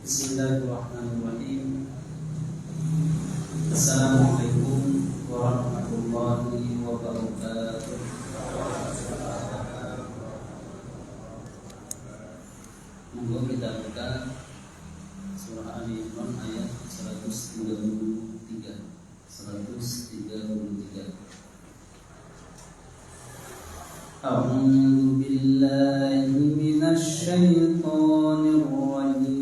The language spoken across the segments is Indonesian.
Bismillahirrahmanirrahim. Assalamualaikum warahmatullahi wabarakatuh. Monggo kita buka surah Ali Imran ayat 133. A'udzu billahi minasy syaithanir rajim.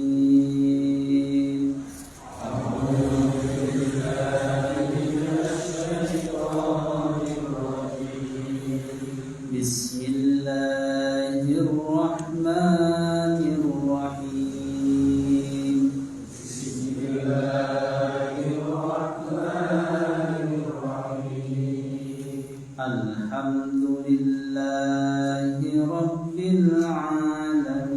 Bismillahirrahmanirrahim. Alhamdulillahi rabbil alamin.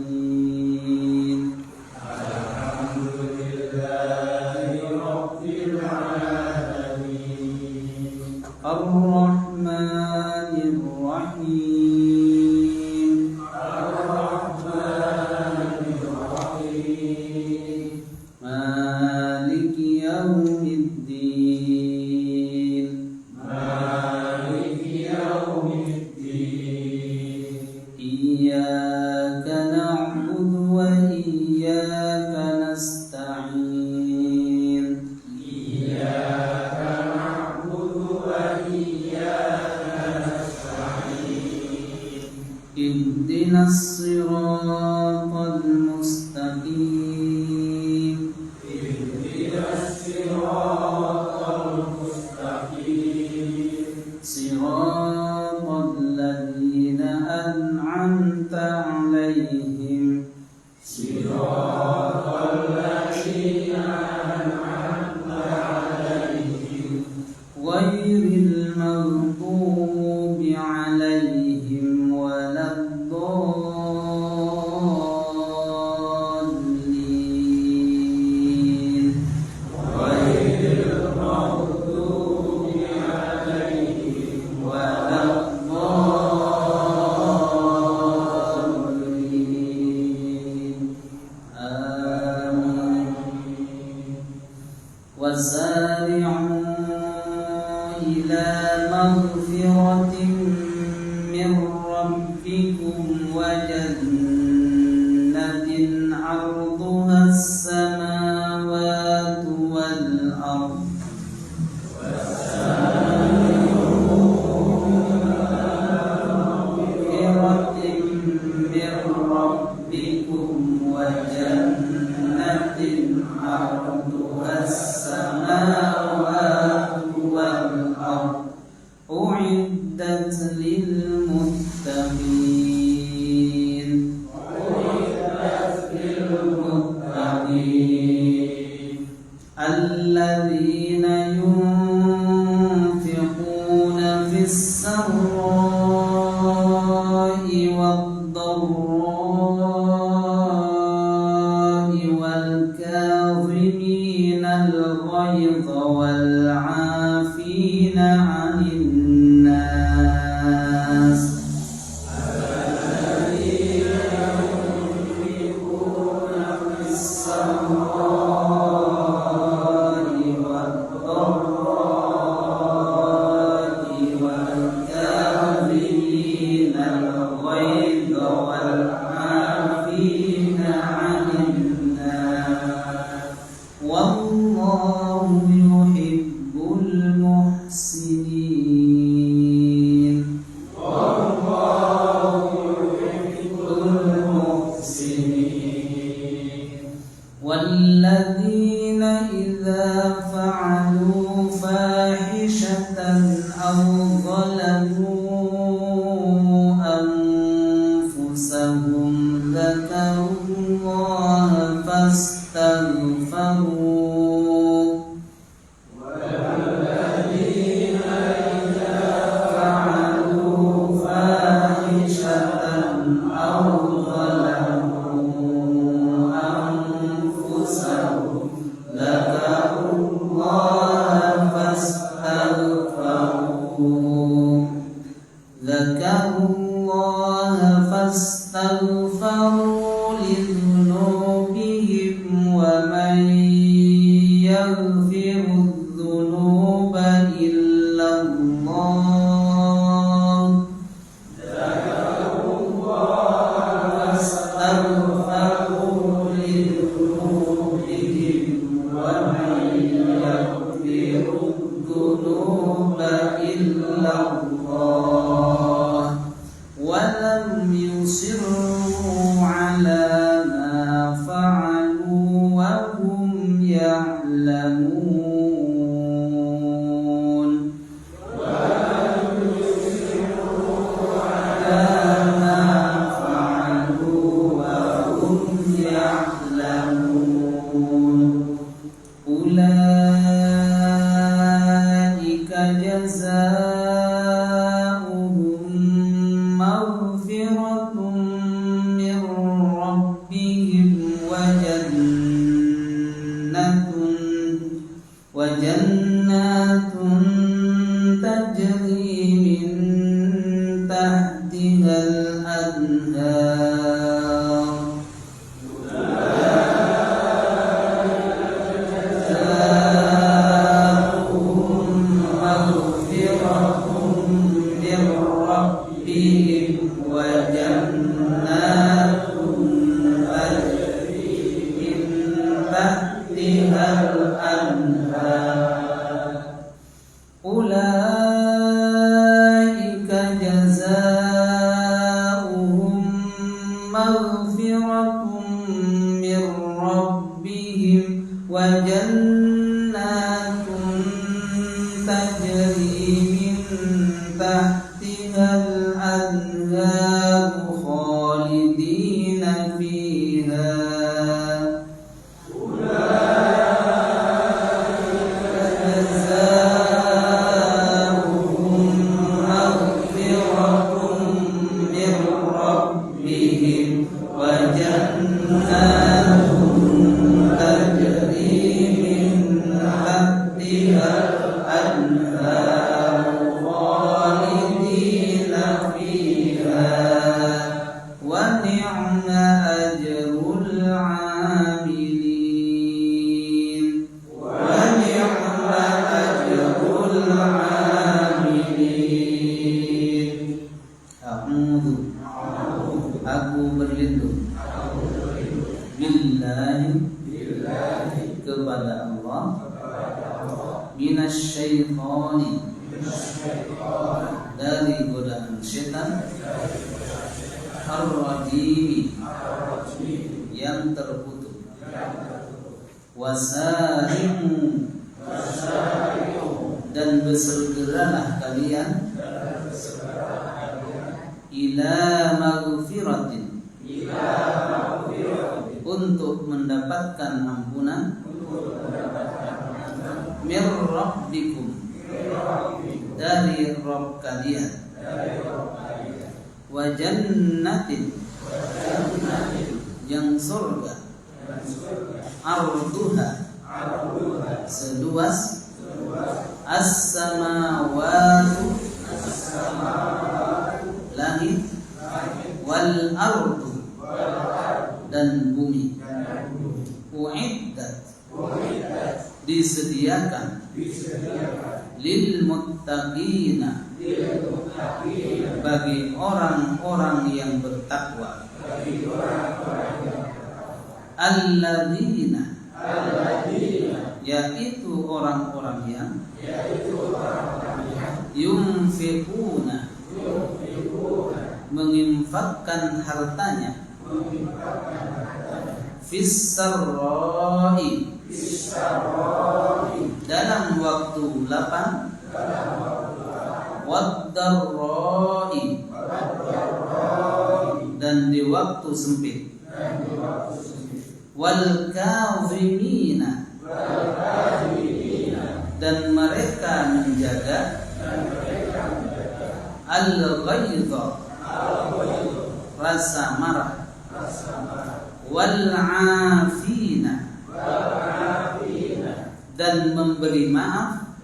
Ar-Rahmanir Rahim. Maliki yaumiddin. Iyyaka na'budu wa iyyaka nasta'in. Ihdinas siratal mustaqim. Siratal ladzina an'amta 'alaihim. Ghairil maghdubi 'alaihim waladdallin. وسارعوا إلى مغفرة من ربكم وجنة عرضها السماوات والأرض. مغفرة من ربكم وجنة عرضها السماوات والأرض أعدت للمتقين. الذين ينفقون في السراء والضراء والكاظمين الغيظ والعافين عن الناس. الذين ينفقون في السراء والضراء والكاظمين الغيظ والعافين عن الناس والله يحب المحسنين. والذين إذا فعلوا فاحشة أو ظلموا أنفسهم ذكروا الله فاستغفروا. والذين إذا فعلوا فاحشة أو ظلموا أنفسهم ذكروا الله فاستغفروا. فاستغفروا لذنوبهم jannatun tajri min tahtihal anhar jazaohum maghfiratun min rabbihim wa jannatun tajri min tahtihal anhar ulaika jazaohum maghfiratun min rabbihim wa jannatun tajri min tahtihal anhar khalidina fiha Aku berlindung billahi kepada Allah minasyaitani dari godaan setan ar-rajim yang terkutuk wasari'u dan bersegeralah kalian ila maghfiratin untuk mendapatkan ampunan mir rabbikum dari Rabb kalian wa jannatin yang surga arduha seluas as-samawati langit wal ardu dan bumi uiddat disediakan lil muttaqina bagi orang-orang yang bertakwa alladzina yaitu orang-orang yang yunfiquna menginfakkan hartanya fis-sarra'i dalam waktu lapang wad-darra'i dan di waktu sempit wal kazimina dan mereka menjaga al-ghaidha rasa marah wal afina dan memberi maaf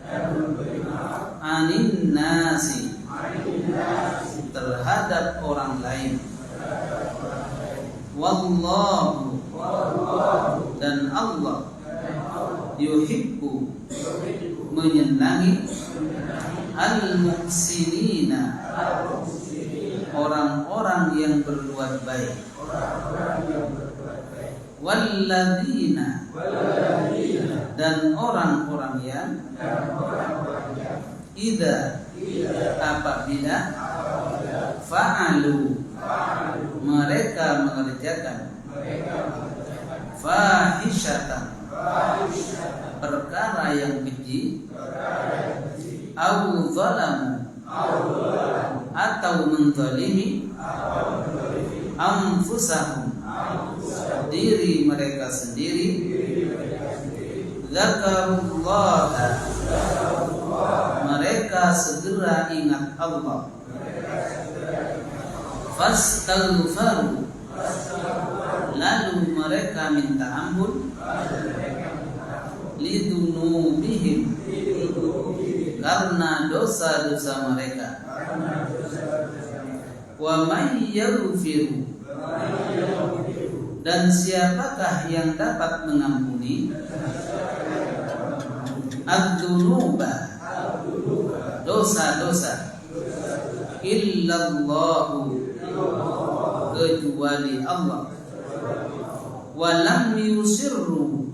anin nasi terhadap orang lain wallahu dan Allah yuhibbu menyenangi al-muhsinina orang-orang yang berbuat baik walladzina dan orang-orang yang idza apabila fa'alu mereka mengerjakan fahishatan perkara yang keji au zalamu atau menzalimi anfusahum diri mereka sendiri zakarullaha mereka segera ingat Allah fastaghfaru lalu mereka minta ampun lidunubihim, karena dosa-dosa mereka. Wa may yaghfiru, dan siapakah yang dapat mengampuni ad-dunuba, dosa-dosa, illallahu, kecuali Allah. Walam yusirru,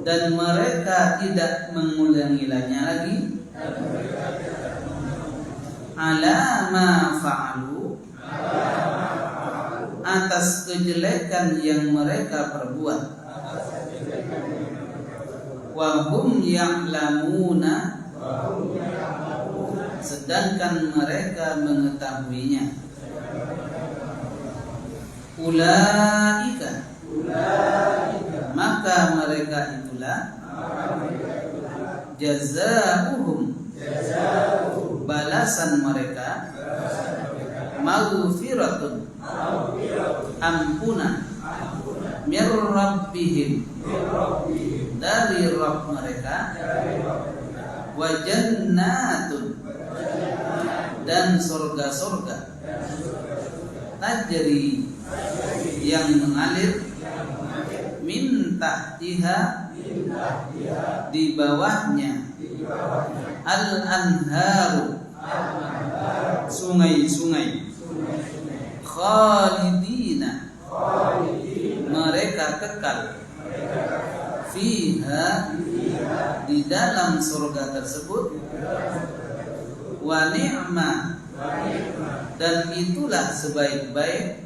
dan mereka tidak mengulangi-ulanginya lagi, ala ma fa'alu, atas kejelekan yang mereka perbuat. Wa hum ya'lamuna, sedangkan mereka mengetahuinya. Ulaika, maka mereka itulah jazaohum, balasan mereka, maghfiratun, ampunan, mir rabbihim, dari Rabb mereka, wa jannatun, dan surga-surga, tajri, yang mengalir, min tahtiha, di bawahnya, al-anharu, sungai-sungai, khalidina, mereka kekal, fiha, di dalam surga tersebut, wa ni'ma, dan itulah sebaik-baik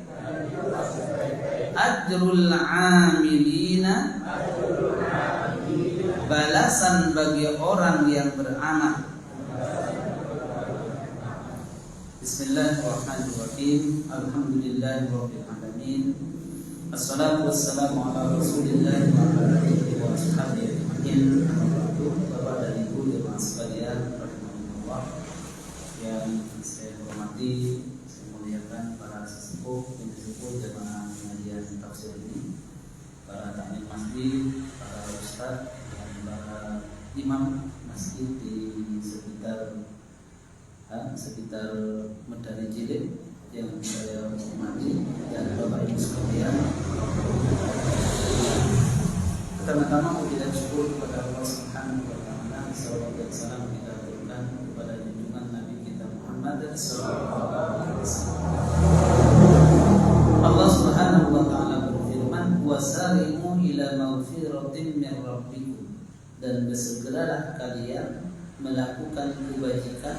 ajrul amilina, balasan bagi orang yang beramal. Bismillahirrahmanirrahim. Alhamdulillahirabbil alamin. Assalatu wassalamu ala Rasulillah wa ala alihi wa sahbihi ajma'in. Bapak dan Ibu jemaah sekalian rahimakumullah, yang saya hormati, saya muliakan para sesepuh jemaah pengajian tafsir ini, para takmir masjid, para ustaz, dan para imam masjid di sekitar Medari Jilid yang saya hormati, dan Bapak Ibu sekalian. Pertama-tama puji dan syukur kepada Allah Subhanahu wa taala. Salawat dan salam kita berikan kepada junjungan Nabi kita Muhammad sallallahu alaihi wasallam. Allah Subhanahu wa taala berfirman, wasari'u ila maghfiratin min rabbikum, dan bersegeralah kalian melakukan kebajikan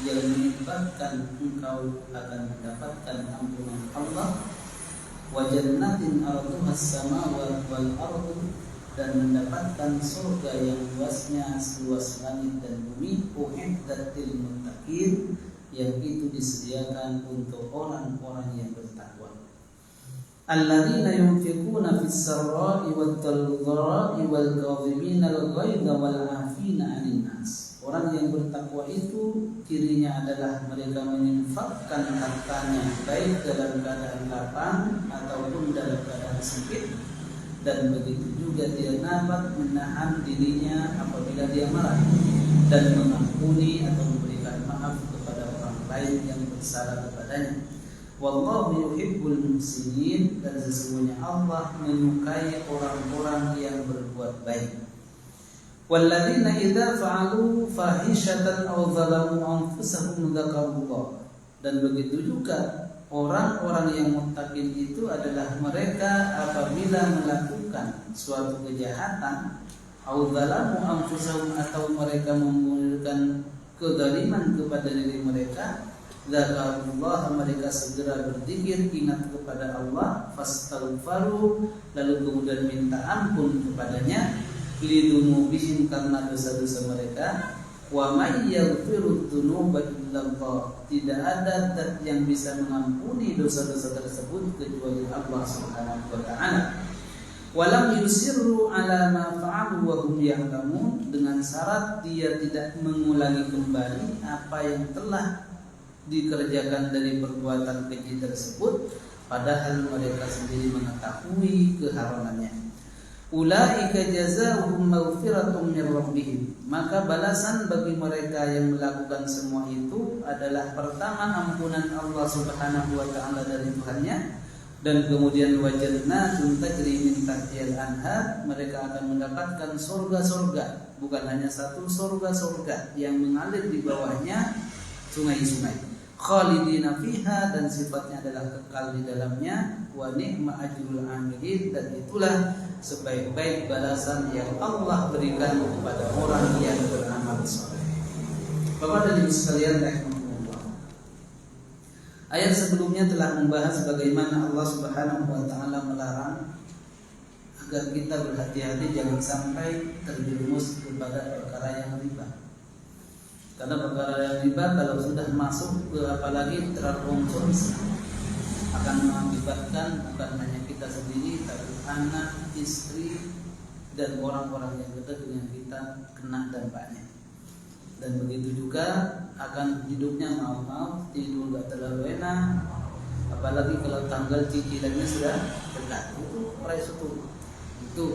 yang menyebabkan engkau akan mendapatkan ampunan Allah, wa jannatin arduha as-samawati wal ardu, dan mendapatkan surga yang luasnya seluas langit dan bumi, uiddat lil muttaqin, yang itu disediakan untuk orang-orang yang bertakwa. Alladzina yunfiquna fis sarra'i wat dharra'i wal kadhibina al ghaidha wal 'afina 'anil nas. Orang yang bertakwa itu cirinya adalah mereka menginfakkan hartanya baik dalam keadaan lapang ataupun dalam keadaan sempit, dan begitu juga dia dapat menahan dirinya apabila dia marah, dan mengampuni atau memberikan maaf kepada orang lain yang bersalah kepadanya. Wallahu yuhibbul muhsinin, dan sesungguhnya Allah menyukai orang-orang yang berbuat baik. Walladzina idza fa'alu fahishatan aw zalamu anfusahum dzakarullah, dan begitu juga orang-orang yang muttaqin itu adalah mereka apabila melakukan suatu kejahatan, aw zalamu anfusahum, atau mereka memberikan kezaliman kepada diri mereka, dzakarullah, mereka segera berzikir, ingat kepada Allah, fastaghfaru, lalu kemudian minta ampun kepadanya, lidunubihim, karena dosa-dosa mereka, wa may yaghfiru dzunuba illallah, tidak ada zat yang bisa mengampuni dosa-dosa tersebut kecuali Allah Subhanahu wa taala. Walam yusirru ala ma fa'alu wa hum ya'lamun, dengan syarat dia tidak mengulangi kembali apa yang telah dikerjakan dari perbuatan keji tersebut, padahal mereka sendiri mengetahui keharamannya. Ulaika jazaohum maghfiratun min rabbihim. Maka balasan bagi mereka yang melakukan semua itu adalah pertama ampunan Allah Subhanahu wa taala dari Tuhannya, dan kemudian wa jannatun tajri min tahtihal anhar, mereka akan mendapatkan surga-surga, bukan hanya satu surga-surga yang mengalir di bawahnya sungai-sungai. Khalidina fiha, dan sifatnya adalah kekal di dalamnya. Wa ni'ma ajrul amilin, dan itulah sebaik-baik balasan yang Allah berikan kepada orang yang beramal saleh. Bapak dan Ibu sekalian rahimakumullah, ayat sebelumnya telah membahas bagaimana Allah Subhanahu wa taala melarang agar kita berhati-hati jangan sampai terjerumus kepada perkara yang riba. Karena perkara yang riba kalau sudah masuk ke apalagi terkonsumsi akan mengakibatkan bukan hanya kita sendiri, tapi anak, istri, dan orang-orang yang dekat dengan kita kena dampaknya. Dan begitu juga akan hidupnya maaf-maaf, tidur gak terlalu enak, apalagi kalau tanggal cicilannya sudah dekat. Itu price itu.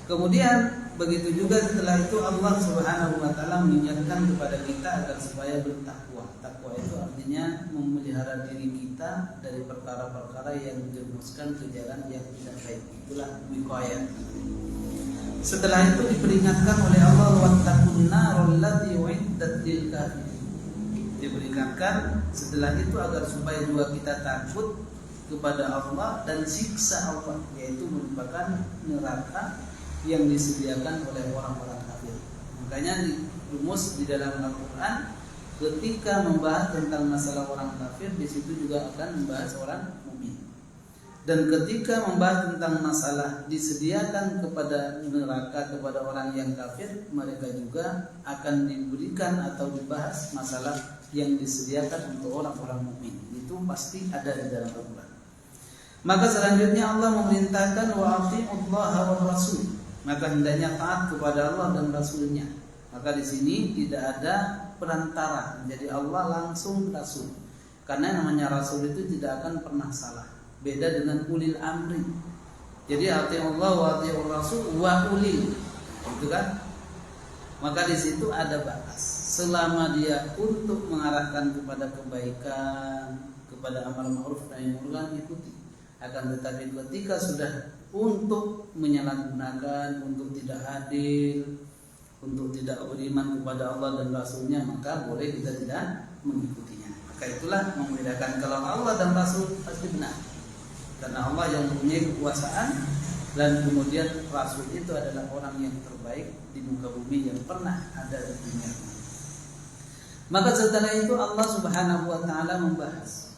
Kemudian begitu juga setelah itu Allah Subhanahu wa taala mengingatkan kepada kita agar supaya bertakwa. Takwa itu artinya memelihara diri kita dari perkara-perkara yang menjerumuskan ke jalan yang tidak baik. Itulah wiqayah. Setelah itu diperingatkan oleh Allah wattaqun narul lati uiddat lil kafirin. Diperingatkan setelah itu agar supaya juga kita takut kepada Allah dan siksa Allah, yaitu merupakan neraka yang disediakan oleh orang-orang kafir. Makanya rumus di dalam Al-Quran ketika membahas tentang masalah orang kafir, di situ juga akan membahas orang mukmin. Dan ketika membahas tentang masalah disediakan kepada neraka kepada orang yang kafir, mereka juga akan diberikan atau dibahas masalah yang disediakan untuk orang-orang mukmin. Itu pasti ada di dalam Al-Quran. Maka selanjutnya Allah memerintahkan wa atiullaha wa rasul. Maka hendaknya taat kepada Allah dan Rasulnya. Maka di sini tidak ada perantara, jadi Allah langsung Rasul. Karena namanya Rasul itu tidak akan pernah salah. Beda dengan ulil amri. Jadi atiullah wa atiur rasul wa ulil, itu kan? Maka di situ ada batas. Selama dia untuk mengarahkan kepada kebaikan, kepada amal ma'ruf nahi munkar, ikuti. Akan tetapi ketika sudah untuk menyalahgunakan, untuk tidak adil, untuk tidak beriman kepada Allah dan Rasulnya, maka boleh kita tidak mengikutinya. Maka itulah membedakan kalau Allah dan Rasul pasti benar, karena Allah yang mempunyai kekuasaan, dan kemudian Rasul itu adalah orang yang terbaik di muka bumi yang pernah ada di dunia. Maka setelah itu Allah Subhanahu wa taala membahas,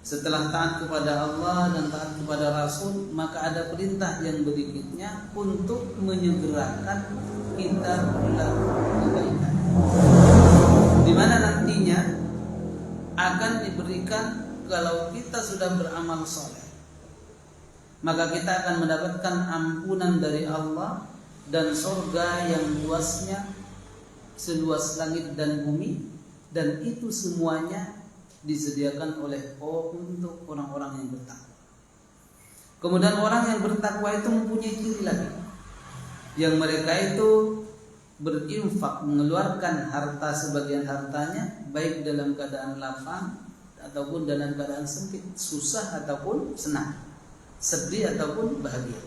setelah taat kepada Allah dan taat kepada Rasul, maka ada perintah yang berikutnya untuk menyegerakan kita melakukan kebaikan, di mana nantinya akan diberikan kalau kita sudah beramal soleh, maka kita akan mendapatkan ampunan dari Allah dan surga yang luasnya seluas langit dan bumi, dan itu semuanya disediakan oleh untuk orang-orang yang bertakwa. Kemudian orang yang bertakwa itu mempunyai ciri lagi, yang mereka itu berinfak, mengeluarkan harta sebagian hartanya, baik dalam keadaan lapang ataupun dalam keadaan sempit, susah ataupun senang, sedih ataupun bahagia.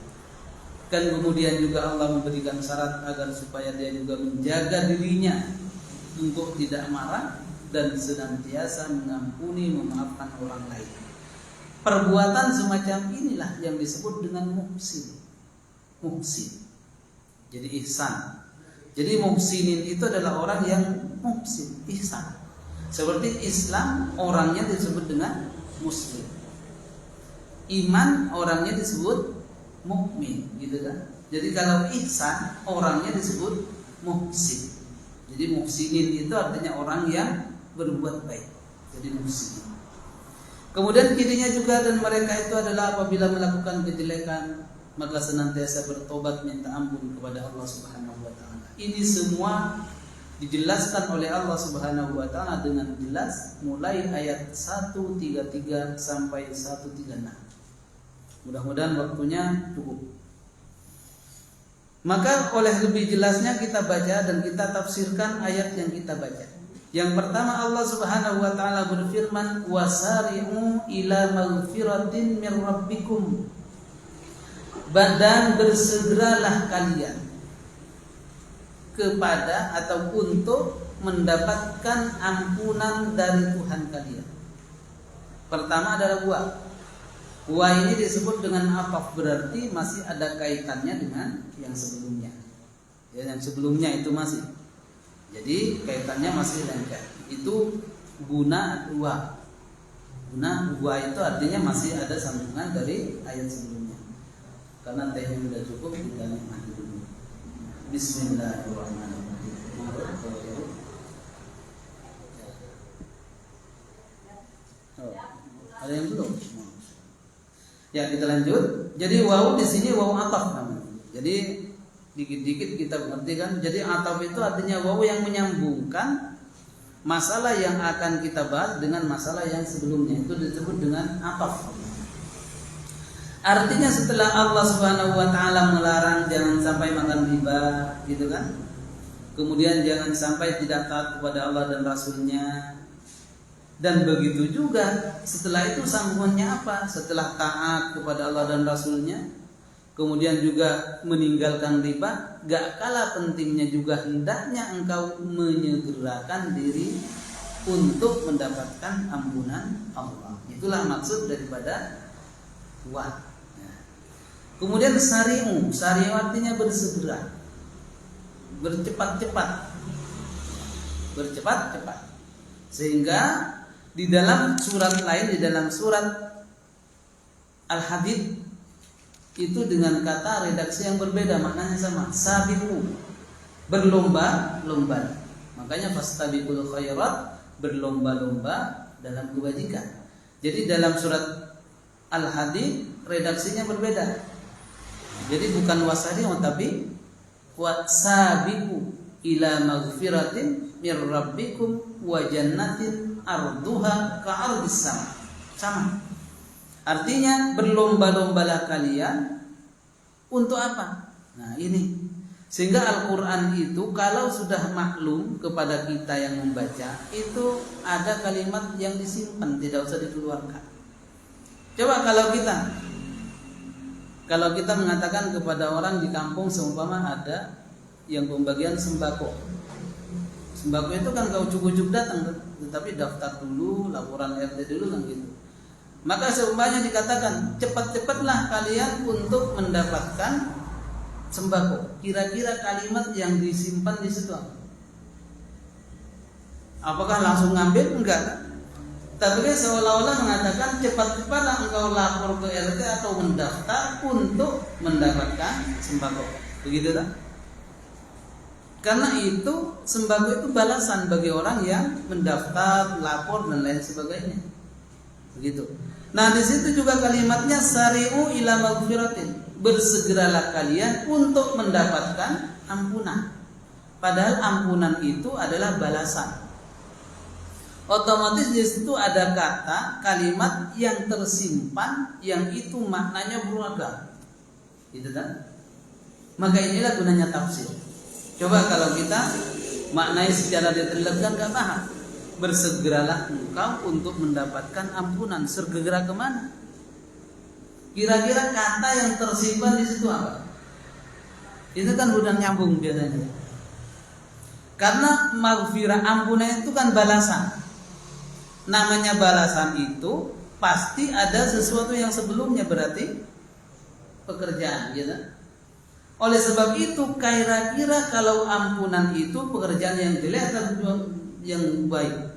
Dan kemudian juga Allah memberikan syarat agar supaya dia juga menjaga dirinya untuk tidak marah dan senantiasa mengampuni, memaafkan orang lain. Perbuatan semacam inilah yang disebut dengan muhsin. Muhsin. Jadi ihsan. Jadi muhsinin itu adalah orang yang muhsin, ihsan. Seperti Islam orangnya disebut dengan muslim. Iman orangnya disebut mukmin, gitu kan? Jadi kalau ihsan orangnya disebut muhsin. Jadi muhsinin itu artinya orang yang berbuat baik. Jadi muhsin. Kemudian cirinya juga, dan mereka itu adalah apabila melakukan kejelekan maka senantiasa bertobat minta ampun kepada Allah Subhanahu wa taala. Ini semua dijelaskan oleh Allah Subhanahu wa taala dengan jelas mulai ayat 133 sampai 136. Mudah-mudahan waktunya cukup. Maka oleh lebih jelasnya kita baca dan kita tafsirkan ayat yang kita baca. Yang pertama, Allah Subhanahu wa taala berfirman, wasari'u ila maghfiratin mir rabbikum. Dan bersegeralah kalian kepada atau untuk mendapatkan ampunan dari Tuhan kalian. Pertama adalah wa ini disebut dengan ataf, berarti masih ada kaitannya dengan yang sebelumnya. Ya, yang sebelumnya itu masih. Jadi kaitannya masih lengkap. Itu guna wa. Guna wa itu artinya masih ada sambungan dari ayat sebelumnya. Karena tehnya sudah cukup, kita nikmati dulu. Bismillahirrahmanirrahim. Ada yang belum? Ya, kita lanjut. Jadi wawu di sini wawu ataf namanya. Jadi dikit-dikit kita mengerti kan. Jadi ataf itu artinya wawu yang menyambungkan masalah yang akan kita bahas dengan masalah yang sebelumnya. Itu disebut dengan ataf. Artinya setelah Allah Subhanahu wa taala melarang jangan sampai makan riba, gitu kan? Kemudian jangan sampai tidak taat kepada Allah dan Rasulnya. Dan begitu juga setelah itu sambungannya apa? Setelah taat kepada Allah dan Rasulnya, kemudian juga meninggalkan riba, gak kalah pentingnya juga hendaknya engkau menyegerakan diri untuk mendapatkan ampunan Allah. Itulah maksud daripada wa. Kemudian sari'u artinya bersegera, bercepat-cepat, sehingga di dalam surat lain, di dalam surat Al-Hadid itu dengan kata redaksi yang berbeda, maknanya sama, sabiqu, berlomba-lomba. Makanya fastabiqul khairat, berlomba-lomba dalam kebajikan. Jadi dalam surat Al-Hadid redaksinya berbeda. Jadi bukan wasari'u tapi wasabiqu ila maghfiratin mir rabbikum wa jannatin arduha ka'ardis sama. Artinya berlomba-lombalah kalian untuk apa? Nah, ini. Sehingga Al-Qur'an itu kalau sudah maklum kepada kita yang membaca, itu ada kalimat yang disimpan, tidak usah dikeluarkan. Coba kalau kita mengatakan kepada orang di kampung seumpama ada yang pembagian sembako. Sembako itu kan kau ujuk-ujuk datang, tetapi daftar dulu, laporan RT dulu kan gitu. Maka seumpamanya dikatakan cepat-cepatlah kalian untuk mendapatkan sembako. Kira-kira kalimat yang disimpan di situ apa? Apakah langsung ngambil? Enggak. Tapi seolah-olah mengatakan cepat-cepatlah engkau lapor ke RT atau mendaftar untuk mendapatkan sembako. Begitu tak? Karena itu sembako itu balasan bagi orang yang mendaftar, lapor dan lain sebagainya. Begitu. Nah, di situ juga kalimatnya sari'u ila maghfiratin. Bersegeralah kalian untuk mendapatkan ampunan. Padahal ampunan itu adalah balasan. Otomatis di situ ada kata kalimat yang tersimpan yang itu maknanya beragam. Gitu kan? Maka inilah gunanya tafsir. Coba kalau kita maknai secara detail kan enggak paham. Bersegeralah engkau untuk mendapatkan ampunan. Segera kemana? Kira-kira kata yang tersimpan di situ apa? Itu kan udah nyambung biasanya. Karena maghfirah, ampunan itu kan balasan. Namanya balasan itu pasti ada sesuatu yang sebelumnya, berarti pekerjaan, gitu. Oleh sebab itu kira-kira kalau ampunan itu pekerjaan yang jelek atau yang baik?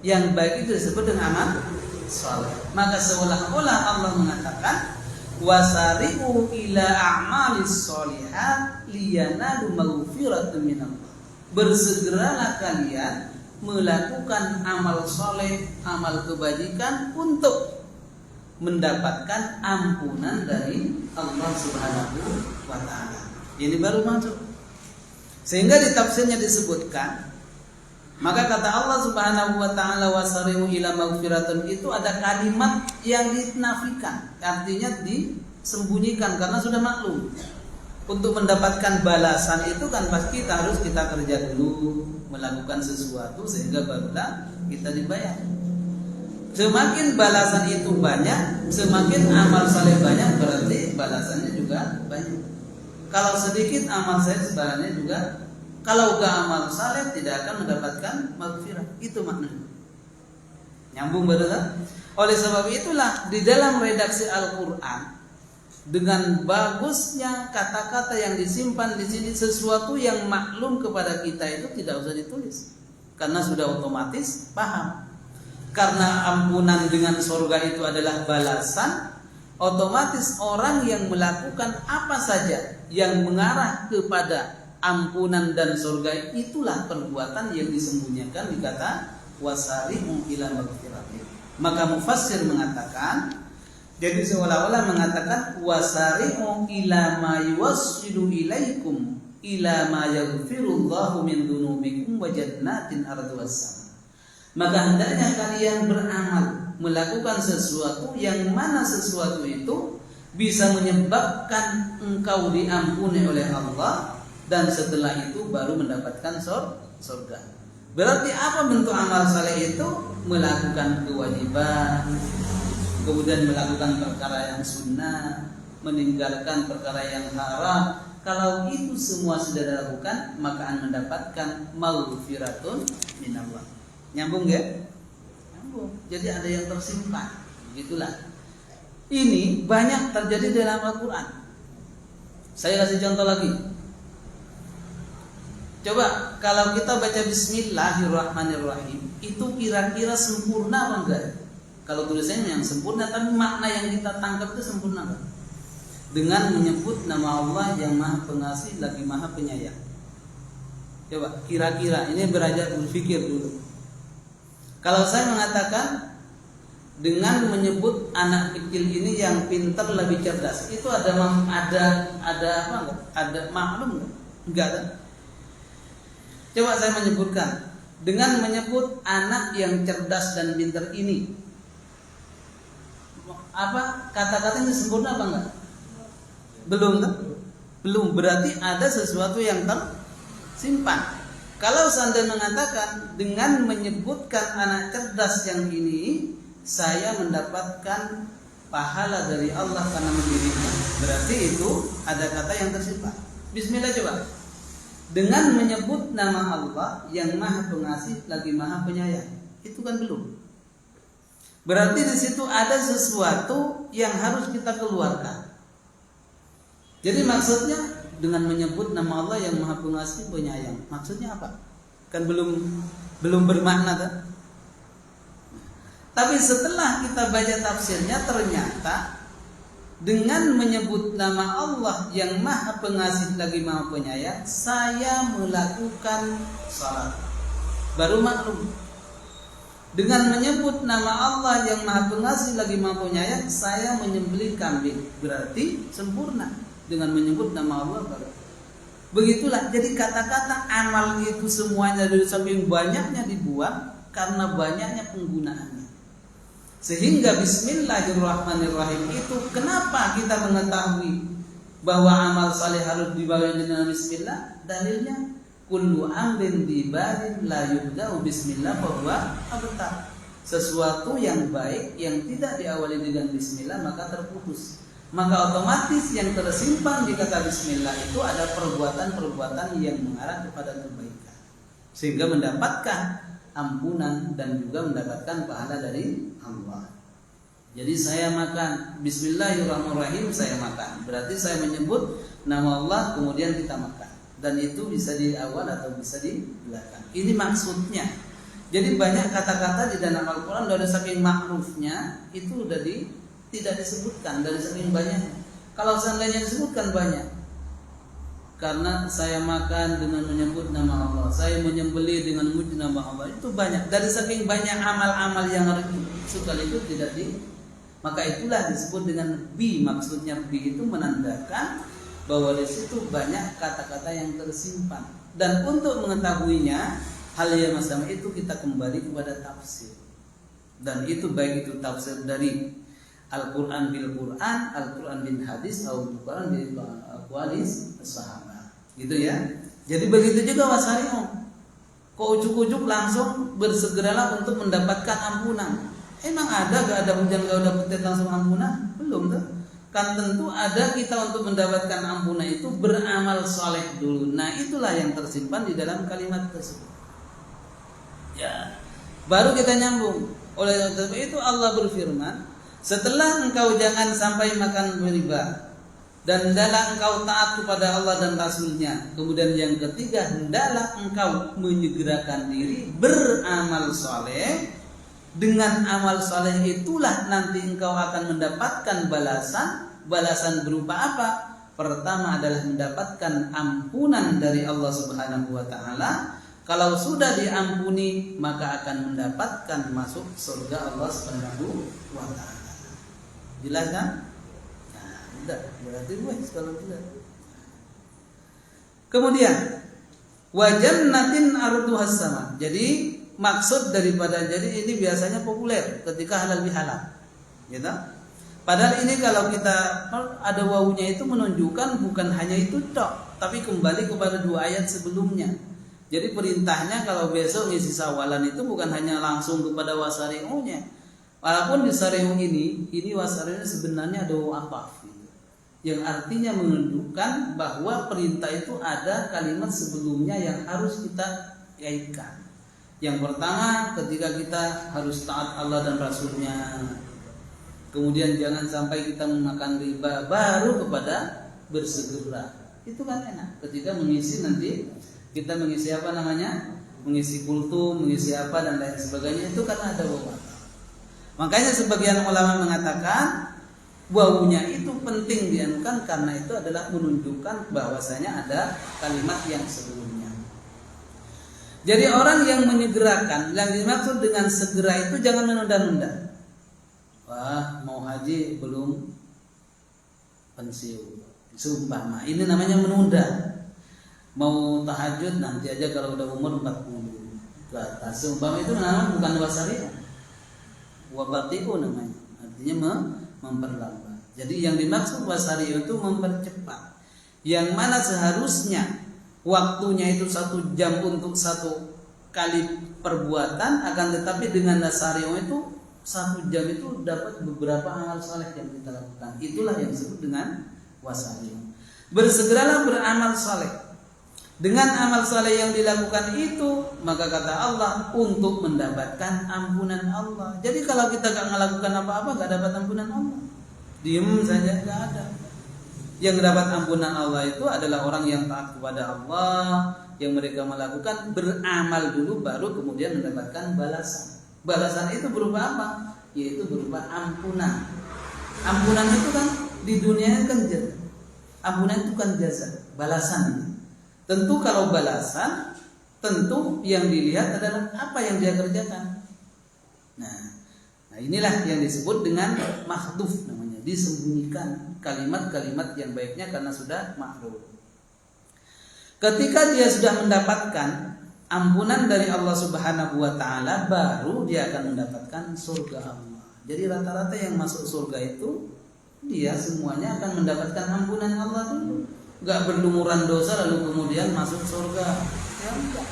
Yang baik itu disebut dengan amal saleh. Maka seolah-olah Allah mengatakan wasari'u ila a'malis sholihat liyanalu maghfiratun minallah. Bersegeralah kalian melakukan amal soleh, amal kebajikan untuk mendapatkan ampunan dari Allah Subhanahu wa ta'ala. Ini baru masuk. Sehingga di tafsirnya disebutkan, maka kata Allah Subhanahu wa ta'ala wasari'u ila maghfiratun itu ada kalimat yang dinafikan, artinya disembunyikan karena sudah maklum. Untuk mendapatkan balasan itu kan pasti harus kita kerja dulu, melakukan sesuatu sehingga barulah kita dibayar. Semakin balasan itu banyak, semakin amal saleh banyak, berarti balasannya juga banyak. Kalau sedikit amal saleh sebenarnya juga, kalau gak amal saleh tidak akan mendapatkan maghfirah. Itu maknanya. Nyambung betul kan? Oleh sebab itulah di dalam redaksi Al-Qur'an, dengan bagusnya kata-kata yang disimpan di sini, sesuatu yang maklum kepada kita itu tidak usah ditulis, karena sudah otomatis paham. Karena ampunan dengan surga itu adalah balasan, otomatis orang yang melakukan apa saja yang mengarah kepada ampunan dan surga, itulah perbuatan yang disembunyikan di kata wasari'u ila maghfiratin. Maka mufassir mengatakan, jadi seolah-olah mengatakan wasari'u ila ma yuwassilu ilaikum ila ma yaghfirullahu min dunubikum wa jannatin arduwas sama. Maka hendaknya kalian beramal, melakukan sesuatu yang mana sesuatu itu bisa menyebabkan engkau diampuni oleh Allah, dan setelah itu baru mendapatkan surga. Berarti apa bentuk amal saleh itu? Melakukan kewajiban, kemudian melakukan perkara yang sunnah, meninggalkan perkara yang haram. Kalau itu semua sudah dilakukan, maka akan mendapatkan maghfiratun minallah. Nyambung ya? Nyambung. Jadi ada yang tersimpan. Begitulah. Ini banyak terjadi dalam Al-Quran. Saya kasih contoh lagi. Coba kalau kita baca Bismillahirrahmanirrahim, itu kira-kira sempurna apa enggak? Kalau tulisannya yang sempurna, tapi makna yang kita tangkap itu sempurna kan? Dengan menyebut nama Allah yang Maha Pengasih lagi Maha Penyayang. Coba kira-kira ini berpikir dulu. Kalau saya mengatakan dengan menyebut anak kecil ini yang pintar lebih cerdas, itu ada apa enggak? Ada maklum enggak? Enggak kan? Coba saya menyebutkan dengan menyebut anak yang cerdas dan pintar ini, apa kata-katanya sempurna apa enggak? Belum kan? Belum, berarti ada sesuatu yang tersimpan. Kalau seandainya mengatakan dengan menyebutkan anak cerdas yang ini, saya mendapatkan pahala dari Allah karena mendidiknya, berarti itu ada kata yang tersimpan. Bismillah coba. Dengan menyebut nama Allah yang Maha Pengasih lagi Maha Penyayang, itu kan belum. Berarti di situ ada sesuatu yang harus kita keluarkan. Jadi maksudnya dengan menyebut nama Allah yang Maha Pengasih Penyayang, maksudnya apa? Kan belum bermakna kan? Tapi setelah kita baca tafsirnya, ternyata dengan menyebut nama Allah yang Maha Pengasih lagi Maha Penyayang, saya melakukan salat. Baru maklum. Dengan menyebut nama Allah yang Maha Pengasih lagi Maha Penyayang, saya menyembelih kambing. Berarti sempurna. Dengan menyebut nama Allah baru. Begitulah. Jadi kata-kata amal itu semuanya dari saking banyaknya dibuang karena banyaknya penggunaannya. Sehingga Bismillahirrahmanirrahim itu kenapa kita mengetahui bahwa amal saleh harus dibawa dengan Bismillah? Dalilnya kullu amrin dibarin la yubda'u Bismillah bahwa abtar. Sesuatu yang baik yang tidak diawali dengan Bismillah maka terputus. Maka otomatis yang tersimpan di kata Bismillah itu ada perbuatan-perbuatan yang mengarah kepada kebaikan, sehingga mendapatkan ampunan dan juga mendapatkan pahala dari Allah. Jadi saya makan Bismillahirrahmanirrahim, saya makan, berarti saya menyebut nama Allah kemudian kita makan, dan itu bisa di awal atau bisa di belakang. Ini maksudnya. Jadi banyak kata-kata di dalam Al-Quran dari saking makrufnya itu udah tidak disebutkan dari saking banyak. Kalau seandainya disebutkan banyak, karena saya makan dengan menyebut nama Allah, saya menyembelih dengan menyebut nama Allah, itu banyak. Dari saking banyak amal-amal yang harus sekaligus tidak maka itulah disebut dengan bi. Maksudnya bi itu menandakan bahwa di situ banyak kata-kata yang tersimpan. Dan untuk mengetahuinya hal yang macam itu kita kembali kepada tafsir. Dan itu baik itu tafsir dari Al-Quran bil Quran, Al-Quran bil hadis, Al-Quran bil aqwalis sahabat. Gitu ya. Jadi begitu juga wasari'u. Kok ujuk-ujuk langsung bersegeralah untuk mendapatkan ampunan. Emang ada gak ada hujan gak dapetin langsung ampunan? Belum tuh. Kan tentu ada kita untuk mendapatkan ampunan itu beramal soleh dulu. Nah itulah yang tersimpan di dalam kalimat tersebut. Ya. Baru kita nyambung. Oleh sebab itu Allah berfirman, setelah engkau jangan sampai makan riba, dan hendaklah engkau taat kepada Allah dan Rasulnya. Kemudian yang ketiga, hendaklah engkau menyegerakan diri beramal soleh. Dengan amal soleh itulah nanti engkau akan mendapatkan balasan. Balasan berupa apa? Pertama adalah mendapatkan ampunan dari Allah Subhanahu wa Ta'ala. Kalau sudah diampuni, maka akan mendapatkan masuk surga Allah Subhanahu wa Ta'ala. Jelas kan? Nah, udah, berarti kalau tidak. Kemudian wa jannatin arduhas sama. Jadi maksud daripada, jadi ini biasanya populer ketika halal bihalal, gitu. Padahal ini kalau kita ada wawunya itu menunjukkan bukan hanya itu tok, tapi kembali kepada 2 ayat sebelumnya. Jadi perintahnya kalau besok ngisi sawalan itu bukan hanya langsung kepada wasari'unya. Walaupun di sari'u ini wasari'unya sebenarnya ada waqaf, yang artinya menunjukkan bahwa perintah itu ada kalimat sebelumnya yang harus kita kaitkan. Yang pertama, ketika kita harus taat Allah dan Rasulnya. Kemudian jangan sampai kita memakan riba, baru kepada bersegera. Itu kan enak. Ketika mengisi nanti kita mengisi apa namanya? Mengisi kultum, mengisi apa dan lain sebagainya, itu karena ada wawu. Makanya sebagian ulama mengatakan wawunya itu penting dianukan karena itu adalah menunjukkan bahwasanya ada kalimat yang sebelumnya. Jadi orang yang menyegerakan, yang dimaksud dengan segera itu jangan menunda-nunda. Wah, mau haji belum pensiun, sumpah, ini namanya menunda. Mau tahajud nanti aja kalau udah umur 40 ke atas, sumpah, itu namanya bukan wasari'ah, wabatiku namanya, artinya memperlambat. Jadi yang dimaksud wasari'ah itu mempercepat, yang mana seharusnya waktunya itu 1 jam untuk 1 kali perbuatan, akan tetapi dengan wasari'ah itu 1 jam itu dapat beberapa amal saleh yang kita lakukan. Itulah yang disebut dengan wasari'ah. Bersegeralah beramal saleh. Dengan amal saleh yang dilakukan itu, maka kata Allah, untuk mendapatkan ampunan Allah. Jadi kalau kita gak melakukan apa-apa, gak dapat ampunan Allah. Diem saja, gak ada. Yang dapat ampunan Allah itu adalah orang yang taat kepada Allah, yang mereka melakukan beramal dulu, baru kemudian mendapatkan balasan. Balasan itu berupa apa? Yaitu berupa ampunan. Ampunan itu kan di dunia kan jasa. Ampunan itu kan jasa, balasan. Tentu kalau balasan, tentu yang dilihat adalah apa yang dia kerjakan. Nah inilah yang disebut dengan mahdhuf namanya, disembunyikan kalimat-kalimat yang baiknya karena sudah mahdhuf. Ketika dia sudah mendapatkan ampunan dari Allah Subhanahu wa Ta'ala, baru dia akan mendapatkan surga Allah. Jadi rata-rata yang masuk surga itu dia semuanya akan mendapatkan ampunan Allah dulu. Gak berlumuran dosa lalu kemudian masuk surga. Ya enggak.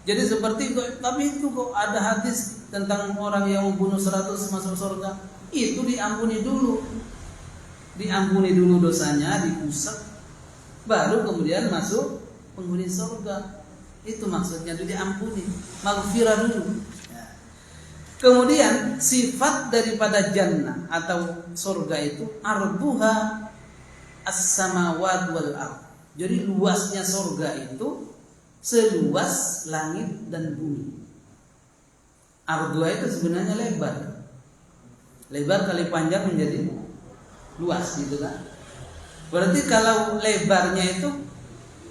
Jadi seperti tapi itu kok ada hadis tentang orang yang membunuh 100 masuk surga. Itu diampuni dulu. Diampuni dulu dosanya, diusap, baru kemudian masuk penghuni surga. Itu maksudnya, itu diampuni, maghfirah dulu. Ya. Kemudian sifat daripada jannah atau surga itu arduha as-samawat wal ardh. Jadi luasnya surga itu seluas langit dan bumi. Arduha itu sebenarnya lebar. Lebar kali panjang menjadi luas gitu kan. Berarti kalau lebarnya itu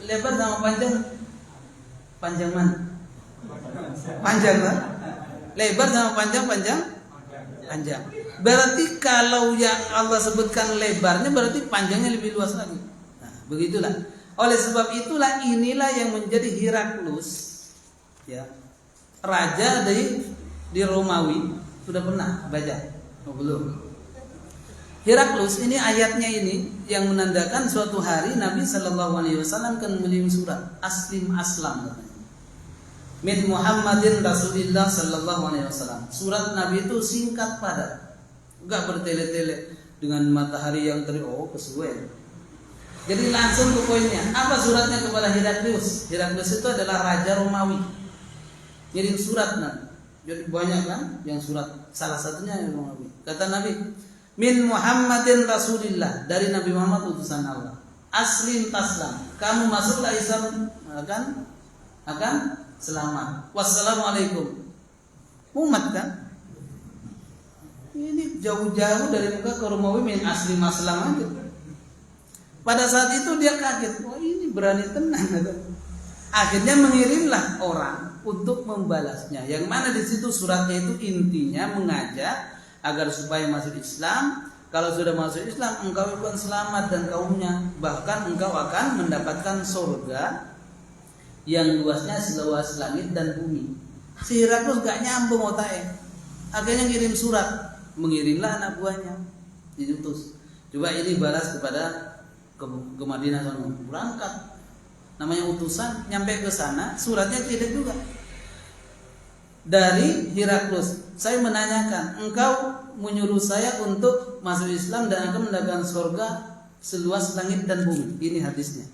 lebar sama panjang mana? Panjang kan? Lebar sama panjang. Berarti kalau yang Allah sebutkan lebarnya, berarti panjangnya lebih luas lagi. Nah, begitulah. Oleh sebab itulah inilah yang menjadi Heraklus, ya, raja di Romawi. Sudah pernah baca Oh, belum. Hiraklus ini ayatnya ini yang menandakan suatu hari Nabi Shallallahu Alaihi Wasallam akan mengirim surat aslim aslam min Muhammadin Rasulillah Shallallahu Alaihi Wasallam. Surat Nabi itu singkat padat, enggak bertele-tele dengan matahari yang terik. Oh, kesuwen. Jadi langsung ke poinnya. Apa suratnya kepada Hiraklus? Hiraklus itu adalah raja Romawi. Ngirim surat Nabi. Jadi banyak kan yang surat, salah satunya yang Romawi. Kata Nabi, min Muhammadin Rasulillah, dari Nabi Muhammad utusan Allah. Aslim taslam, kamu masuklah Islam akan selamat. Wassalamualaikum. Umat kan? Ini jauh-jauh dari Mekah ke Romawi min aslim aslam aja. Pada saat itu dia kaget, wah ini berani tenang. Akhirnya mengirimlah orang untuk membalasnya. Yang mana di situ suratnya itu intinya mengajak agar supaya masuk Islam. Kalau sudah masuk Islam, engkau akan selamat dan kaumnya. Bahkan engkau akan mendapatkan surga yang luasnya seluas langit dan bumi. Si Hiraklus gak nyambung otaknya. Akhirnya ngirim surat, mengirimlah anak buahnya, diutus. Coba ini balas kepada ke Madinah sana, berangkat. Namanya utusan, nyampe ke sana, suratnya tidak juga. Dari Hiraklus, saya menanyakan, engkau menyuruh saya untuk masuk Islam dan akan mendapatkan surga seluas langit dan bumi. Ini hadisnya.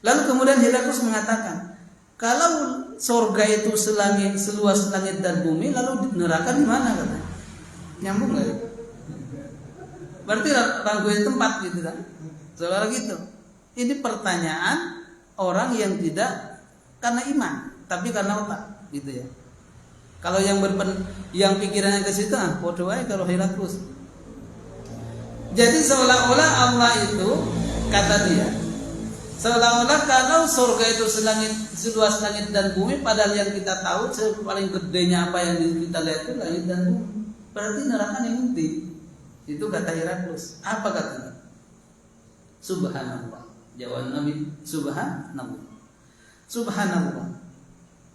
Lalu kemudian Hiraklus mengatakan, kalau surga itu seluas langit dan bumi, lalu neraka di mana katanya? Nyambung nggak? Berarti raguin tempat gitu kan? Soalnya gitu. Ini pertanyaan orang yang tidak karena iman, tapi karena otak, gitu ya. Kalau yang pikirannya ke situ, bodoh aja kalau Hiraklus. Jadi seolah-olah Allah itu, kata dia, seolah-olah kalau surga itu seluas langit dan bumi, padahal yang kita tahu paling gedenya apa yang kita lihat itu langit dan bumi. Berarti neraka yang inti. Itu kata Hiraklus. Apa katanya? Subhanallah. Jawab Nabi, Subhanallah. Subhanallah.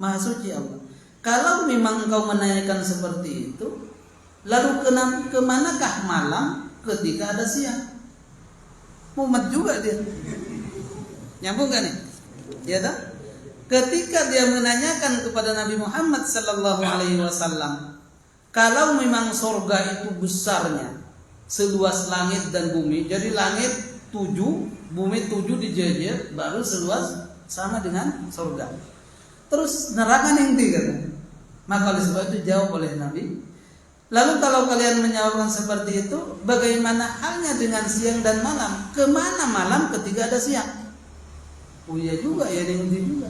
Maha suci Allah. Kalau memang engkau menanyakan seperti itu, lalu kemanakah malam ketika ada siang? Mumet juga dia. Nyambung gak nih? Ya tak? Ketika dia menanyakan kepada Nabi Muhammad Sallallahu Alaihi Wasallam, kalau memang surga itu besarnya seluas langit dan bumi, jadi langit 7, bumi 7 dijejer, baru seluas sama dengan surga. Terus neraka nanti katanya. Maka oleh sebab itu jawab oleh Nabi. Lalu kalau kalian menjawabkan seperti itu, bagaimana halnya dengan siang dan malam? Kemana malam ketika ada siang? Oh iya juga ya, nanti juga.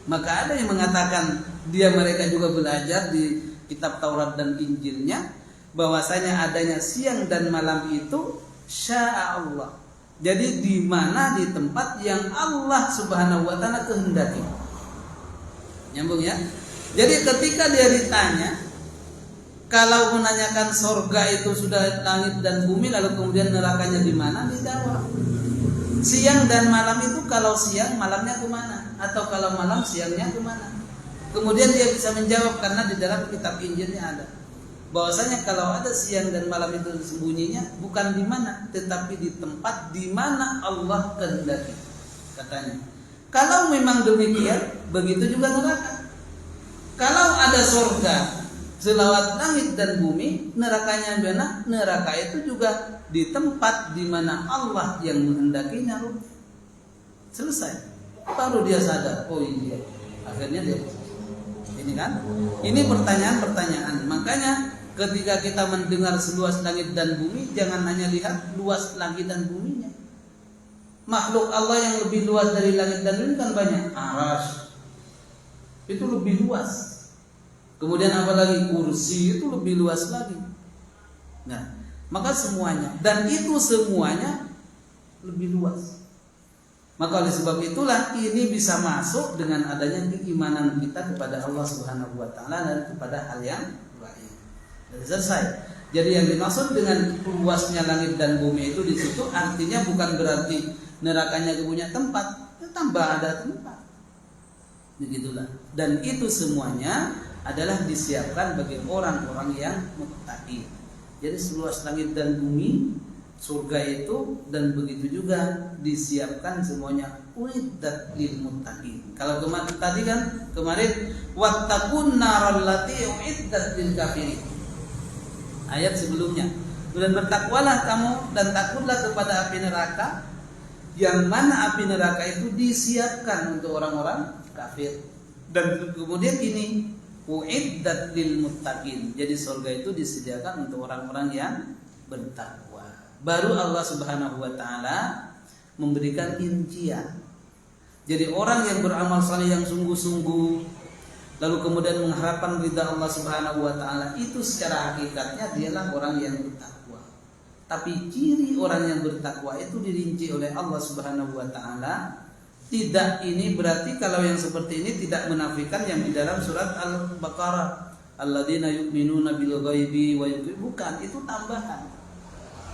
Maka ada yang mengatakan mereka juga belajar di kitab Taurat dan Injilnya bahwasanya adanya siang dan malam itu syaa Allah. Jadi di mana, di tempat yang Allah Subhanahu wa taala kehendaki. Nyambung ya? Jadi ketika dia ditanya, kalau menanyakan surga itu sudah langit dan bumi, lalu kemudian nerakanya di mana? Dijawab. Siang dan malam itu, kalau siang malamnya kemana? Atau kalau malam siangnya kemana? Kemudian dia bisa menjawab karena di dalam kitab Injilnya ada. Bahwasanya kalau ada siang dan malam itu sembunyinya bukan di mana, tetapi di tempat di mana Allah kehendaki. Katanya. Kalau memang demikian, begitu juga neraka. Kalau ada surga selawat langit dan bumi, nerakanya mana? Neraka itu juga di tempat di mana Allah yang menghendakinya. Selesai. Baru dia sadar, oh iya. Akhirnya dia. Ini kan? Ini pertanyaan-pertanyaan. Makanya ketika kita mendengar seluas langit dan bumi, jangan hanya lihat luas langit dan buminya. Makhluk Allah yang lebih luas dari langit dan bumi kan banyak. Arsy itu lebih luas. Kemudian apalagi kursi itu lebih luas lagi. Nah, maka semuanya, dan itu semuanya lebih luas. Maka oleh sebab itulah ini bisa masuk dengan adanya keimanan kita kepada Allah Subhanahu wa taala dan kepada hal yang lain. Dan selesai. Jadi yang dimaksud dengan luasnya langit dan bumi itu di situ artinya bukan berarti nerakanya punya tempat, tambah ada tempat. Begitulah. Dan itu semuanya adalah disiapkan bagi orang-orang yang muttaqin. Jadi seluas langit dan bumi, surga itu, dan begitu juga disiapkan semuanya uiddat lil muttaqin. Kalau tadi kan kemarin wattaqun naral lati uiddat lil kafirin. Ayat sebelumnya, dan bertakwalah kamu dan takutlah kepada api neraka, yang mana api neraka itu disiapkan untuk orang-orang kafir. Dan kemudian ini uiddat lil muttaqin. Jadi surga itu disediakan untuk orang-orang yang bertakwa. Baru Allah Subhanahu wa taala memberikan rincian. Jadi orang yang beramal saleh yang sungguh-sungguh, lalu kemudian mengharapkan ridha Allah Subhanahu wa taala, itu secara hakikatnya dialah orang yang bertakwa. Tapi ciri orang yang bertakwa itu dirinci oleh Allah Subhanahu wa taala. Tidak, ini berarti kalau yang seperti ini tidak menafikan yang di dalam surat Al-Baqarah, alladzina yu'minuna bil ghaibi wa bukan, itu tambahan.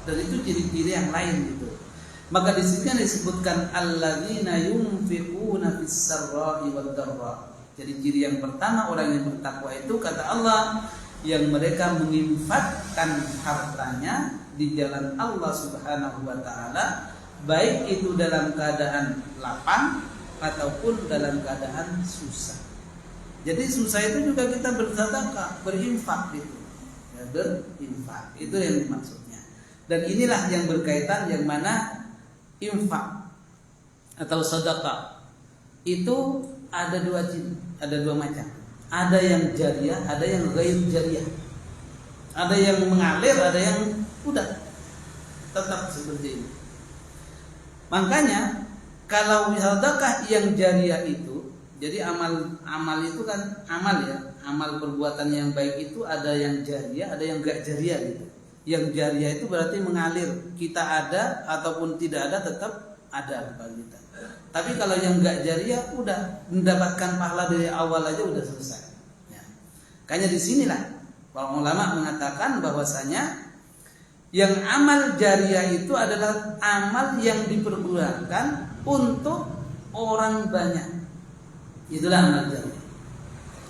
Dan itu ciri-ciri yang lain gitu. Maka di sini disebutkan alladzina yunfiquna fis sarra'i wad dharra. Jadi ciri yang pertama orang yang bertakwa itu kata Allah yang mereka menginfakkan hartanya di jalan Allah Subhanahu wa taala, baik itu dalam keadaan lapang ataupun dalam keadaan susah. Jadi susah itu juga kita bersedekah, berinfak gitu. Ya, berinfak itu yang maksudnya. Dan inilah yang berkaitan yang mana infak atau sedekah itu ada dua jenis, ada dua macam. Ada yang jariyah, ada yang ghair jariyah. Ada yang mengalir, ada yang udah tetap seperti ini. Makanya kalau sedekah yang jariyah itu, jadi amal itu kan amal ya, amal perbuatan yang baik itu ada yang jariyah, ada yang gak jariyah gitu. Yang jariyah itu berarti mengalir, kita ada ataupun tidak ada tetap ada bagi kita. Tapi kalau yang gak jariyah udah mendapatkan pahala dari awal aja udah selesai. Ya. Makanya di sinilah para ulama mengatakan bahwasanya yang amal jariyah itu adalah amal yang dipergunakan untuk orang banyak. Itulah amal jariyah.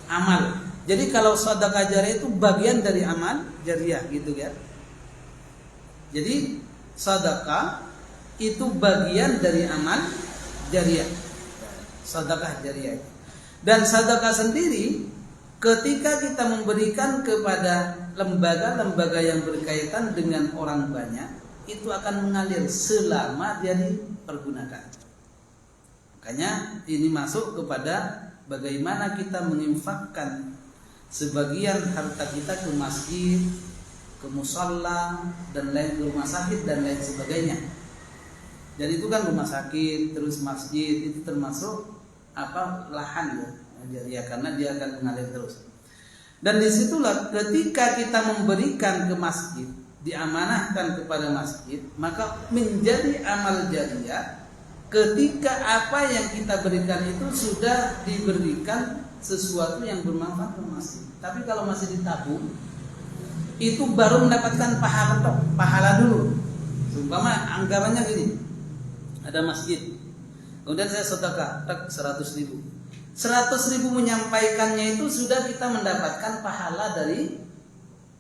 Amal. Jadi kalau sedekah jariyah itu bagian dari amal jariyah gitu ya. Jadi sedekah itu bagian dari amal jariyah. Sedekah jariyah. Dan sedekah sendiri ketika kita memberikan kepada lembaga-lembaga yang berkaitan dengan orang banyak, itu akan mengalir selama dia dipergunakan. Makanya ini masuk kepada bagaimana kita menginfakkan sebagian harta kita ke masjid, ke musalla dan lain, ke rumah sakit dan lain sebagainya. Jadi itu kan rumah sakit terus masjid itu termasuk lahan ya, karena dia akan mengalir terus. Dan disitulah ketika kita memberikan ke masjid, diamanahkan kepada masjid, maka menjadi amal jariyah ketika apa yang kita berikan itu sudah diberikan sesuatu yang bermanfaat ke masjid. Tapi kalau masih ditabung, itu baru mendapatkan pahala dulu. Umpama anggarannya gini, ada masjid, kemudian saya sedekah 100.000. 100.000 menyampaikannya itu sudah kita mendapatkan pahala dari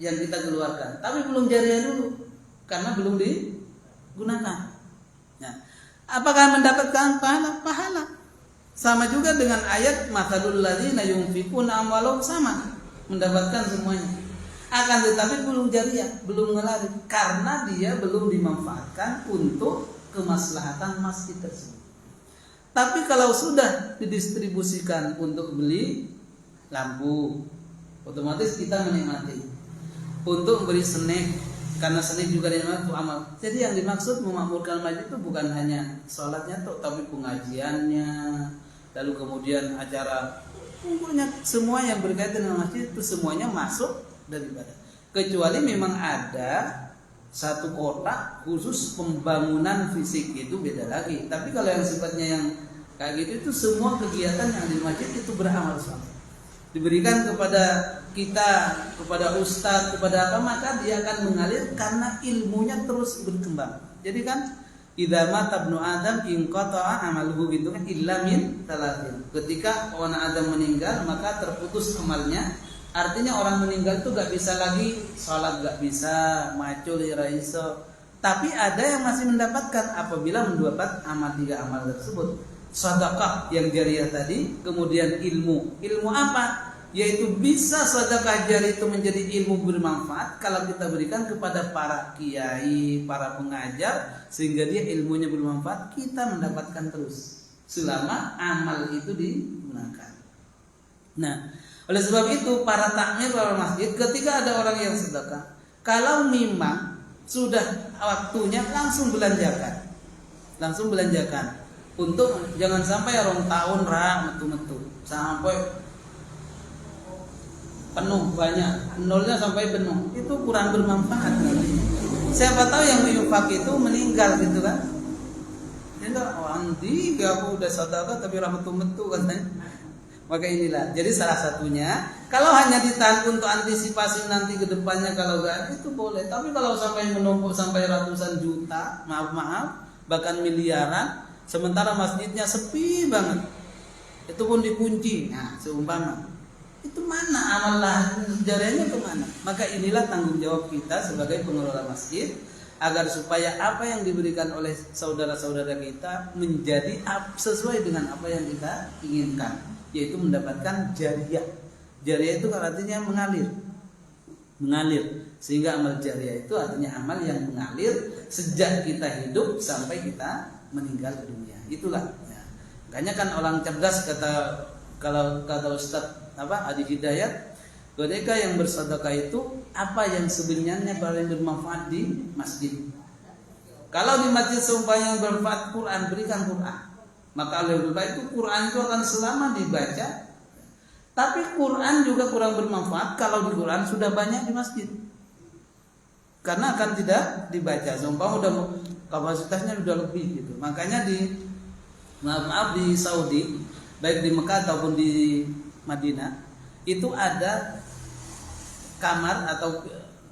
yang kita keluarkan, tapi belum jariyah dulu karena belum digunakan. Ya. Apakah mendapatkan pahala? Sama juga dengan ayat matsalul ladzina yunfiquna amwalahum, sama mendapatkan semuanya. Akan tetapi belum jariyah, belum mengalir karena dia belum dimanfaatkan untuk kemaslahatan masjid tersebut. Tapi kalau sudah didistribusikan untuk beli lampu, otomatis kita menikmati. Untuk beli snack, karena snack juga dinikmati itu amal. Jadi yang dimaksud memakmurkan masjid itu bukan hanya sholatnya tuh, tapi pengajiannya, lalu kemudian acara, pokoknya semua yang berkaitan dengan masjid itu semuanya masuk daripada. Kecuali memang ada satu kotak khusus pembangunan fisik, itu beda lagi. Tapi kalau yang sifatnya yang kayak gitu itu semua kegiatan yang di masjid itu beramal saleh. Diberikan kepada kita, kepada ustadz, kepada apa, maka dia akan mengalir karena ilmunya terus berkembang. Jadi kan idza mata ibnu adam inqata'a amaluhu gitu kan illa min 3. Ketika anak Adam meninggal maka terputus amalnya Artinya orang meninggal itu gak bisa lagi sholat, gak bisa macul iraiso. Tapi ada yang masih mendapatkan apabila mendapat amal 3 amal tersebut. Sedekah yang jariah tadi, kemudian ilmu. Ilmu apa? Yaitu bisa sedekah jariah itu menjadi ilmu bermanfaat kalau kita berikan kepada para kiai, para pengajar, sehingga dia ilmunya bermanfaat, kita mendapatkan terus selama amal itu digunakan. Nah, oleh sebab itu para takmir wal masjid ketika ada orang yang sedekah, kalau memang sudah waktunya langsung belanjakan. Langsung belanjakan. Untuk jangan sampai orang tahun metu-metu sampai penuh banyak, nolnya sampai penuh. Itu kurang bermanfaat nanti. Siapa tahu yang infak itu meninggal gitu kan. Itu anti aku udah sedekah tapi metu-metu katanya. Maka inilah, jadi salah satunya kalau hanya ditahan untuk antisipasi nanti ke depannya kalau enggak itu boleh. Tapi kalau sampai menumpuk sampai ratusan juta, maaf, bahkan miliaran, sementara masjidnya sepi banget, itu pun dikunci. Nah, seumpama itu mana amalah jariahnya kemana? Maka inilah tanggung jawab kita sebagai pengelola masjid agar supaya apa yang diberikan oleh saudara-saudara kita menjadi sesuai dengan apa yang kita inginkan, yaitu mendapatkan jariah. Jariah itu artinya mengalir. Sehingga amal jariah itu artinya amal yang mengalir sejak kita hidup sampai kita meninggal dunia. Itulah. Ya. Makanya kan orang cerdas kata Ustaz Adi Hidayat, ketika yang bersedekah itu apa yang sebenarnya paling bermanfaat di masjid. Kalau di masjid seumpamanya yang bermanfaat Quran, berikan Quran. Maka oleh sebab itu Quran itu akan selama dibaca. Tapi Quran juga kurang bermanfaat kalau di Quran sudah banyak di masjid. Karena akan tidak dibaca. Seumpama udah kapasitasnya sudah lebih gitu. Makanya di Saudi, baik di Mekah ataupun di Madinah, itu ada kamar atau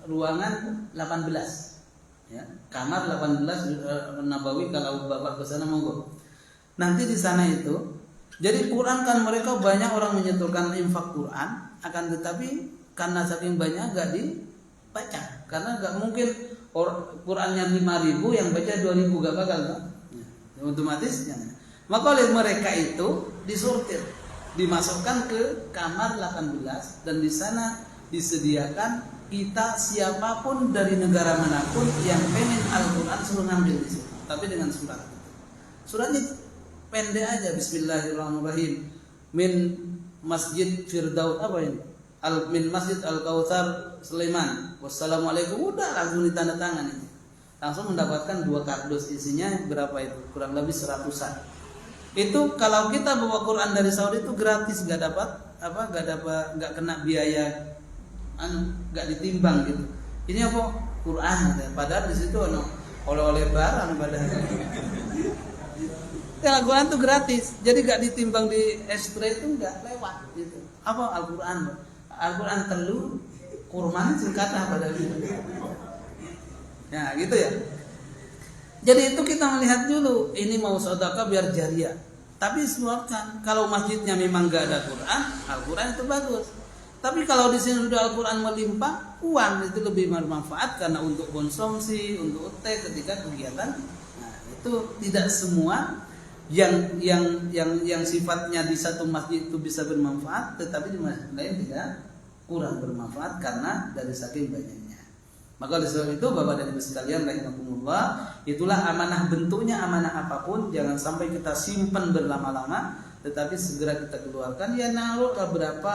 ruangan 18. Ya, kamar 18 Nabawi, kalau Bapak ke sana monggo. Nanti di sana itu, jadi Quran kan mereka banyak orang menyetorkan infak Quran, akan tetapi karena saking banyak gak dibaca. Karena gak mungkin Qurannya 5.000 yang baca 2.000 gak bakal kan? Ya, otomatis jangan. Maka oleh mereka itu disortir, dimasukkan ke kamar 18 dan di sana disediakan kita siapapun dari negara manapun yang pengen Al-Quran suruh ngambil di situ, tapi dengan surat. Suratnya pendek aja, Bismillahirrahmanirrahim. Min Masjid Firdaus min Masjid Al-Kautsar Sulaiman. Wassalamualaikum, udah langsung ditanda tangan ini. Langsung mendapatkan 2 kardus, isinya berapa itu? Kurang lebih 100-an. Itu kalau kita bawa Quran dari Saudi itu gratis, nggak kena biaya, nggak ditimbang gitu. Ini apa? Quran, padahal di situ oleh-oleh barang padahal. Ya, Al-Quran itu gratis, jadi nggak ditimbang di ekstra itu, nggak lewat gitu. Apa Al-Quran? Al-Quran telu, kurma singkatnya padahal gitu. Ya gitu ya. Jadi itu kita melihat dulu, ini mau sedekah biar jariah. Tapi sebabkan kalau masjidnya memang gak ada Quran, Al-Quran itu bagus. Tapi kalau di sini sudah Al-Quran melimpah, uang itu lebih bermanfaat karena untuk konsumsi, untuk teh ketika kegiatan. Nah, itu tidak semua yang sifatnya di satu masjid itu bisa bermanfaat, tetapi di masjid lain tidak, kurang bermanfaat karena dari saking banyaknya. Maka oleh sebab itu Bapak dan Ibu sekalian rahimakumullah, itulah amanah, bentuknya amanah apapun jangan sampai kita simpan berlama-lama, tetapi segera kita keluarkan. Ya naruhlah berapa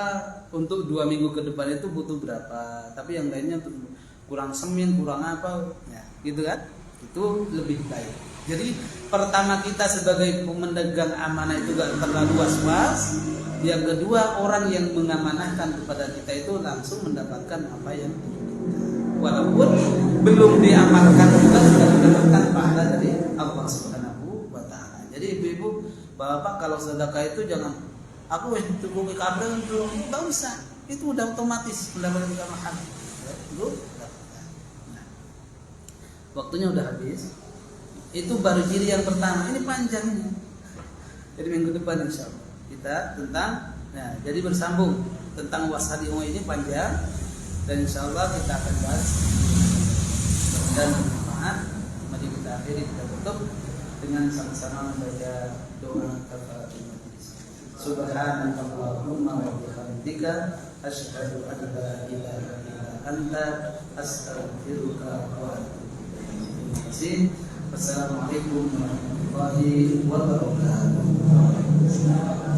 untuk 2 minggu ke depan itu butuh berapa, tapi yang lainnya untuk kurang semin, kurang apa ya, gitu kan, itu lebih baik. Jadi pertama kita sebagai pemegang amanah itu gak terlalu was-was. Yang kedua, orang yang mengamanahkan kepada kita itu langsung mendapatkan apa yang walaupun belum diamalkan juga sudah mendapatkan pahala dari Allah Subhanahu wa taala. Jadi ibu-ibu, bapak kalau sedekah itu jangan aku cukup kabel untuk enggak usah. Itu udah otomatis mendapatkan pahala. Nah, waktunya udah habis. Itu baru ciri yang pertama. Ini panjang ini. Jadi minggu depan insyaallah kita tentang, nah, jadi bersambung tentang wasal ilmu ini panjang dan insya Allah kita akan bahas dan bermanfaat. Mari kita akhiri, kita tutup dengan sama-sama membaca doa kafaratul majlis. Subhanallahumma wa bihamdika asyhadu an la ilaha illa anta astaghfiruka wa atubu ilaik. Wassalamualaikum warahmatullahi wabarakatuh.